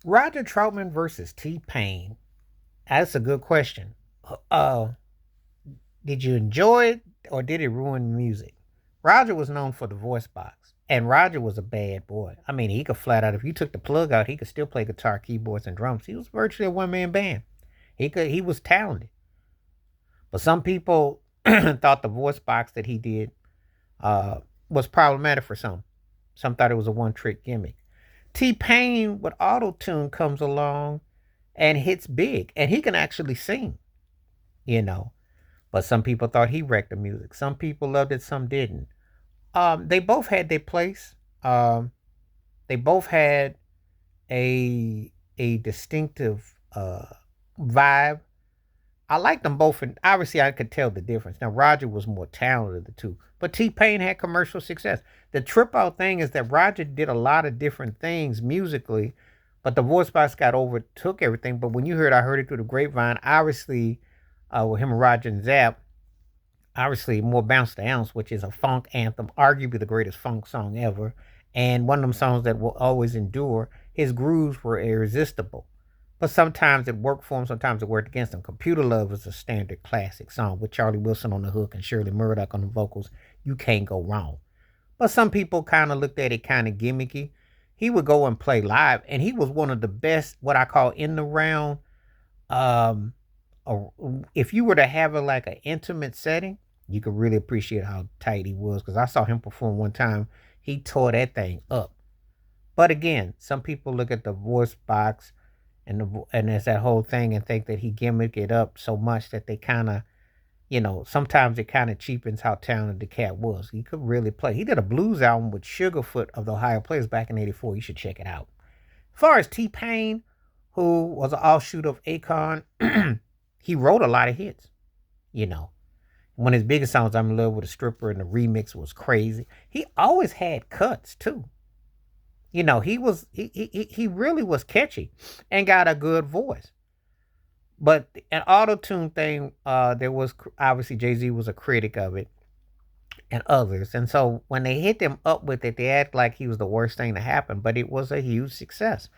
Roger Troutman versus T-Pain. That's a good question. Uh, did you enjoy it or did it ruin the music? Roger was known for the voice box, and Roger was a bad boy. I mean, he could flat out, if you took the plug out, he could still play guitar, keyboards, and drums. He was virtually a one man band. He was talented. But some people thought the voice box that he did uh, was problematic for some. Some thought it was a one trick gimmick. T Pain with auto tune comes along and hits big, and he can actually sing, you know. But some people thought he wrecked the music. Some people loved it, some didn't. They both had their place. Um, they both had a distinctive vibe. I liked them both, and obviously I could tell the difference. Now Roger was more talented of the two, but T Pain had commercial success. The trip out thing is that Roger did a lot of different things musically, but the voice box got overtook everything. But when you heard, I heard it through the grapevine. Obviously, with him and Roger and Zapp, obviously more Bounce the Ounce, which is a funk anthem, arguably the greatest funk song ever, and one of them songs that will always endure. His grooves were irresistible. But sometimes it worked for him, sometimes it worked against him. Computer Love is a standard classic song with Charlie Wilson on the hook and Shirley Murdoch on the vocals. You can't go wrong. But some people kind of looked at it kind of gimmicky. He would go and play live, and he was one of the best, what I call in the round. Um, a, if you were to have a like an intimate setting, you could really appreciate how tight he was. Because I saw him perform one time, he tore that thing up. But again, some people look at the voice box and there's that whole thing and think that he gimmicked it up so much that they kind of, sometimes it kind of cheapens how talented the cat was. He could really play. He did a blues album with Sugarfoot of the Ohio Players back in '84. You should check it out. As far as T Pain, who was an offshoot of Akon, he wrote a lot of hits. You know, one of his biggest songs, "I'm in Love with a Stripper," and the remix was crazy. He always had cuts too. He really was catchy and got a good voice. But an auto tune thing, there was obviously Jay Z was a critic of it and others, and so when they hit them up with it, they act like he was the worst thing to happen. But it was a huge success.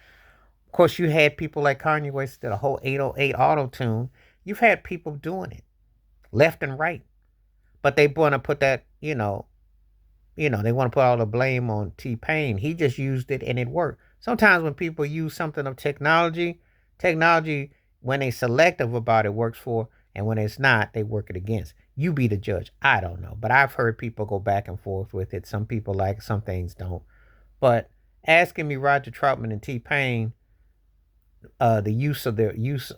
Of course, you had people like Kanye West did a whole 808 auto tune. You've had people doing it left and right, but they want to put that, they want to put all the blame on T Pain. He just used it and it worked. Sometimes when people use something of technology, when they selective about it, works for, and when it's not, they work it against. You be the judge. I don't know, but I've heard people go back and forth with it. Some people like it, some things don't. But asking me Roger Troutman and T Pain, the use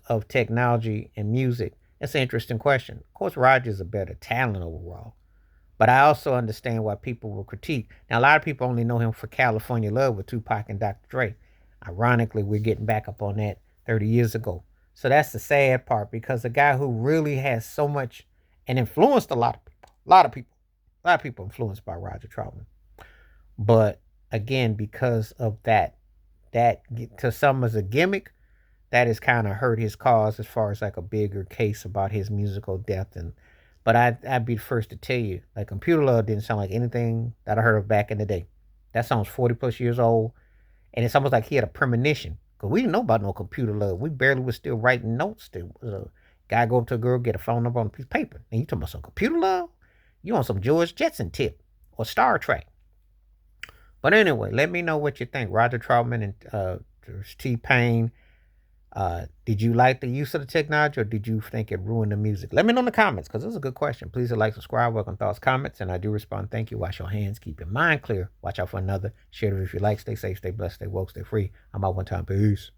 of technology and music, that's an interesting question. Of course, Roger's a better talent overall. But I also understand why people will critique. Now, a lot of people only know him for California Love with Tupac and Dr. Dre. Ironically, we're getting back up on that 30 years ago. So that's the sad part because the guy who really has so much and influenced a lot of people influenced by Roger Troutman. But again, because of that to some as a gimmick, that has kind of hurt his cause as far as like a bigger case about his musical depth. And but I'd be the first to tell you, like Computer Love didn't sound like anything that I heard of back in the day. That song's 40 plus years old, and it's almost like he had a premonition. Cause we didn't know about no Computer Love. We barely was still writing notes. There was a guy go up to a girl, get a phone number on a piece of paper, and you talking about some Computer Love? You on some George Jetson tip or Star Trek? But anyway, let me know what you think. Roger Troutman and T Pain. Did you like the use of the technology or did you think it ruined the music? Let me know in the comments because this is a good question. Please hit like, subscribe, welcome thoughts, comments, and I do respond. Thank you. Wash your hands. Keep your mind clear. Watch out for another. Share it if you like. Stay safe, stay blessed, stay woke, stay free. I'm out one time. Peace.